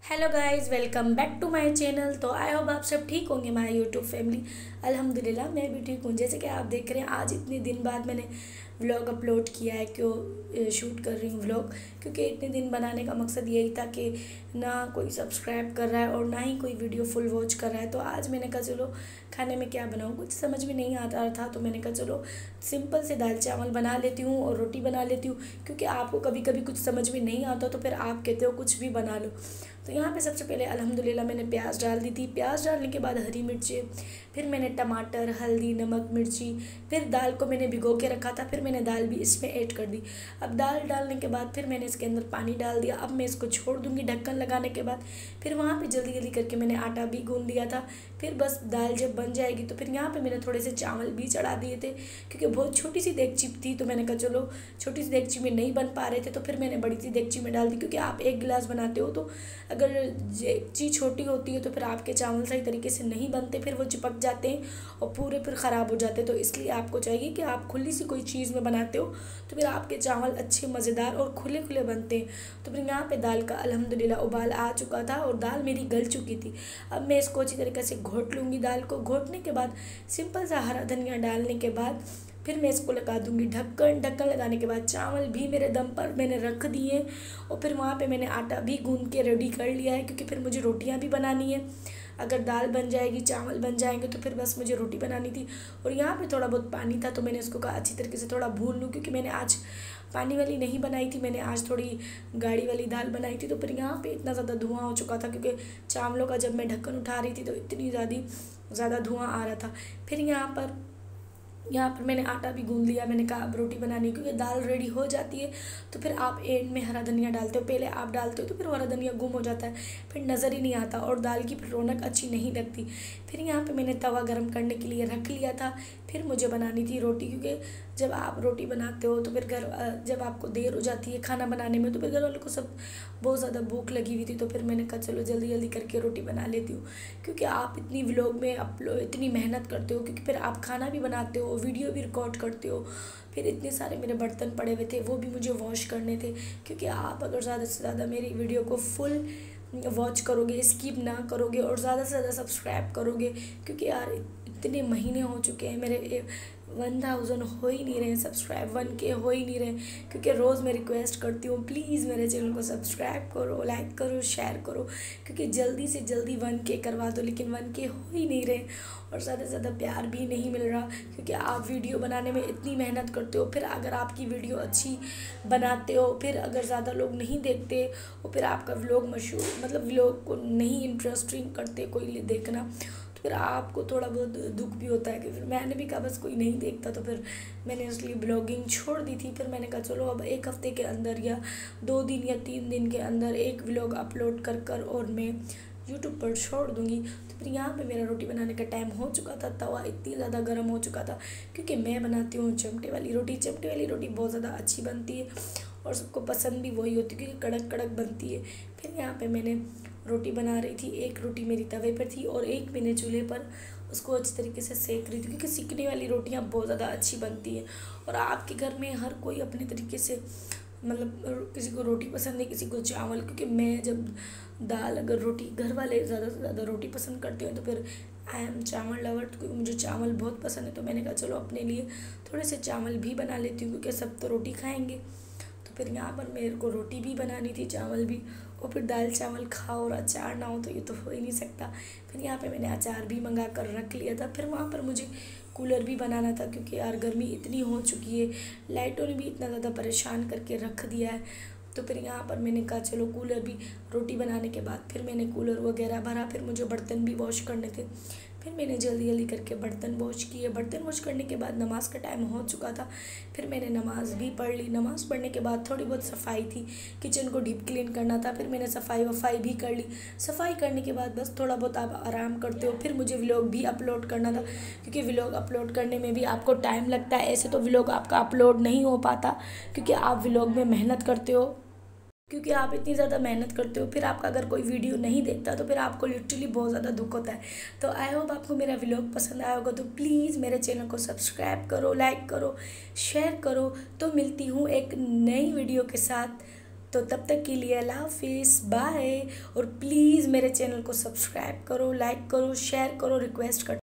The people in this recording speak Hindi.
Hello guys, welcome back to my channel. तो आई होप आप सब ठीक होंगे माय यूट्यूब फैमिली। अल्हम्दुलिल्लाह मैं भी ठीक हूँ। जैसे कि आप देख रहे हैं, आज इतने दिन बाद मैंने व्लॉग अपलोड किया है। क्यों शूट कर रही हूँ व्लॉग? क्योंकि इतने दिन बनाने का मकसद यही था कि ना कोई सब्सक्राइब कर रहा है और ना ही कोई वीडियो फुल वॉच कर रहा है। तो आज मैंने कहा चलो खाने में क्या बनाऊँ, कुछ समझ में नहीं आता रहा था। तो मैंने कहा चलो सिंपल से दाल चावल बना लेती हूँ और रोटी बना लेती हूँ। क्योंकि आपको कभी कभी कुछ समझ में नहीं आता तो फिर आप कहते हो कुछ भी बना लो। तो यहाँ पे सबसे पहले अल्हम्दुलिल्लाह मैंने प्याज डाल दी थी। प्याज डालने के बाद हरी मिर्ची, फिर मैंने टमाटर, हल्दी, नमक, मिर्ची, फिर दाल को मैंने भिगो के रखा था। फिर मैंने दाल भी इसमें ऐड कर दी। अब दाल डालने के बाद फिर मैंने इसके अंदर पानी डाल दिया। अब मैं इसको छोड़ दूँगी ढक्कन लगाने के बाद। फिर वहाँ पे जल्दी जल्दी करके मैंने आटा भी गूँध दिया था। फिर बस दाल जब बन जाएगी तो फिर यहाँ पे मैंने थोड़े से चावल भी चढ़ा दिए थे। क्योंकि बहुत छोटी सी देगची थी तो मैंने कहा चलो छोटी सी देगची में नहीं बन पा रहे थे तो फिर मैंने बड़ी सी देगची में डाल दी। क्योंकि आप एक गिलास बनाते हो तो अगर देगची छोटी होती है तो फिर आपके चावल सही तरीके से नहीं बनते, फिर वो चिपक जाते हैं और पूरे फिर ख़राब हो जाते हैं। तो इसलिए आपको चाहिए कि आप खुली सी कोई चीज़ में बनाते हो तो फिर आपके चावल अच्छे मज़ेदार और खुले खुले बनते हैं। तो फिर यहाँ पे दाल का अल्हम्दुलिल्लाह उबाल आ चुका था और दाल मेरी गल चुकी थी। अब मैं इसको अच्छी तरीके से घोट लूँगी। दाल को घोटने के बाद सिंपल सा हरा धनिया डालने के बाद फिर मैं इसको लगा दूंगी ढक्कन। ढक्कन लगाने के बाद चावल भी मेरे दम पर मैंने रख दिए और फिर वहाँ पे मैंने आटा भी गूंद के रेडी कर लिया है। क्योंकि फिर मुझे रोटियाँ भी बनानी है। अगर दाल बन जाएगी, चावल बन जाएंगे तो फिर बस मुझे रोटी बनानी थी। और यहाँ पे थोड़ा बहुत पानी था तो मैंने इसको कहा अच्छी तरीके से थोड़ा भून लूँ। क्योंकि मैंने आज पानी वाली नहीं बनाई थी, मैंने आज थोड़ी गाढ़ी वाली दाल बनाई थी। तो फिर यहाँ पे इतना ज़्यादा धुआं हो चुका था क्योंकि चावलों का जब मैं ढक्कन उठा रही थी तो इतनी ज़्यादा धुआं आ रहा था। फिर यहाँ पर मैंने आटा भी गूंद लिया। मैंने कहा अब रोटी बनानी, क्योंकि दाल रेडी हो जाती है तो फिर आप एंड में हरा धनिया डालते हो। पहले आप डालते हो तो फिर हरा धनिया गुम हो जाता है, फिर नज़र ही नहीं आता और दाल की फिर रौनक अच्छी नहीं लगती। फिर यहाँ पे मैंने तवा गरम करने के लिए रख लिया था। फिर मुझे बनानी थी रोटी। क्योंकि जब आप रोटी बनाते हो तो फिर जब आपको देर हो जाती है खाना बनाने में तो फिर घर वालों को सब बहुत ज़्यादा भूख लगी हुई थी। तो फिर मैंने कहा चलो जल्दी जल्दी करके रोटी बना लेती हूँ। क्योंकि आप इतनी व्लॉग में अपलोड इतनी मेहनत करते हो, क्योंकि फिर आप खाना भी बनाते हो, वीडियो भी रिकॉर्ड करते हो। फिर इतने सारे मेरे बर्तन पड़े हुए थे वो भी मुझे वॉश करने थे। क्योंकि आप अगर ज़्यादा से ज़्यादा मेरी वीडियो को फुल वॉच करोगे, स्किप ना करोगे और ज़्यादा से ज़्यादा सब्सक्राइब करोगे, क्योंकि यार इतने महीने हो चुके हैं मेरे 1000 हो ही नहीं रहे सब्सक्राइब, 1K हो ही नहीं रहे। क्योंकि रोज़ मैं रिक्वेस्ट करती हूँ प्लीज़ मेरे चैनल को सब्सक्राइब करो, लाइक करो, शेयर करो। क्योंकि जल्दी से जल्दी 1K करवा दो, लेकिन 1K हो ही नहीं रहे और ज़्यादा से ज़्यादा प्यार भी नहीं मिल रहा। क्योंकि आप वीडियो बनाने में इतनी मेहनत करते हो, फिर अगर आपकी वीडियो अच्छी बनाते हो, फिर अगर ज़्यादा लोग नहीं देखते और फिर आपका व्लॉग मशहूर मतलब व्लॉग को नहीं इंटरेस्टिंग करते कोई देखना, तो फिर आपको थोड़ा बहुत दुख भी होता है। कि फिर मैंने भी कहा बस कोई नहीं देखता तो फिर मैंने इसलिए ब्लॉगिंग छोड़ दी थी। फिर मैंने कहा चलो अब एक हफ़्ते के अंदर या 2 दिन या 3 दिन के अंदर एक व्लॉग अपलोड कर और मैं यूट्यूब पर छोड़ दूँगी। तो फिर यहाँ पे मेरा रोटी बनाने का टाइम हो चुका था। तवा इतनी ज़्यादा गर्म हो चुका था क्योंकि मैं बनाती हूँ चमटे वाली रोटी। चमटे वाली रोटी बहुत ज़्यादा अच्छी बनती है और सबको पसंद भी वही होती है क्योंकि कड़क कड़क बनती है। फिर यहाँ पे मैंने रोटी बना रही थी। एक रोटी मेरी तवे पर थी और एक मैंने चूल्हे पर उसको अच्छी तरीके से सेक रही थी। क्योंकि सिकने वाली रोटियाँ बहुत ज़्यादा अच्छी बनती हैं और आपके घर में हर कोई अपने तरीके से मतलब किसी को रोटी पसंद है, किसी को चावल। क्योंकि मैं जब दाल अगर रोटी घर वाले ज़्यादा से ज़्यादा रोटी पसंद करते हैं तो फिर आई एम चावल लवर, क्योंकि मुझे चावल बहुत पसंद है। तो मैंने कहा चलो अपने लिए थोड़े से चावल भी बना लेती हूँ क्योंकि सब तो रोटी खाएंगे। तो फिर यहाँ पर मेरे को रोटी भी बनानी थी, चावल भी, और फिर दाल चावल खाओ और अचार ना हो तो ये तो हो ही नहीं सकता। फिर यहाँ पे मैंने अचार भी मंगा कर रख लिया था। फिर वहाँ पर मुझे कूलर भी बनाना था क्योंकि यार गर्मी इतनी हो चुकी है, लाइटों ने भी इतना ज़्यादा परेशान करके रख दिया है। तो फिर यहाँ पर मैंने कहा चलो कूलर भी, रोटी बनाने के बाद फिर मैंने कूलर वगैरह भरा। फिर मुझे बर्तन भी वॉश करने थे। फिर मैंने जल्दी जल्दी करके बर्तन वॉश किए। बर्तन वॉश करने के बाद नमाज का टाइम हो चुका था। फिर मैंने नमाज़ भी पढ़ ली। नमाज़ पढ़ने के बाद थोड़ी बहुत सफाई थी, किचन को डीप क्लीन करना था। फिर मैंने सफाई वफाई भी कर ली। सफाई करने के बाद बस थोड़ा बहुत आप आराम करते हो। फिर मुझे व्लॉग भी अपलोड करना था क्योंकि व्लॉग अपलोड करने में भी आपको टाइम लगता है। ऐसे तो व्लॉग आपका अपलोड नहीं हो पाता क्योंकि आप व्लॉग में मेहनत करते हो, क्योंकि आप इतनी ज़्यादा मेहनत करते हो। फिर आपका अगर कोई वीडियो नहीं देखता तो फिर आपको लिटरली बहुत ज़्यादा दुख होता है। तो आई होप आपको मेरा व्लॉग पसंद आया होगा। तो प्लीज़ मेरे चैनल को सब्सक्राइब करो, लाइक करो, शेयर करो। तो मिलती हूँ एक नई वीडियो के साथ। तो तब तक के लिए अल्लाह हाफिज़, बाय। और प्लीज़ मेरे चैनल को सब्सक्राइब करो, लाइक करो, शेयर करो, रिक्वेस्ट कर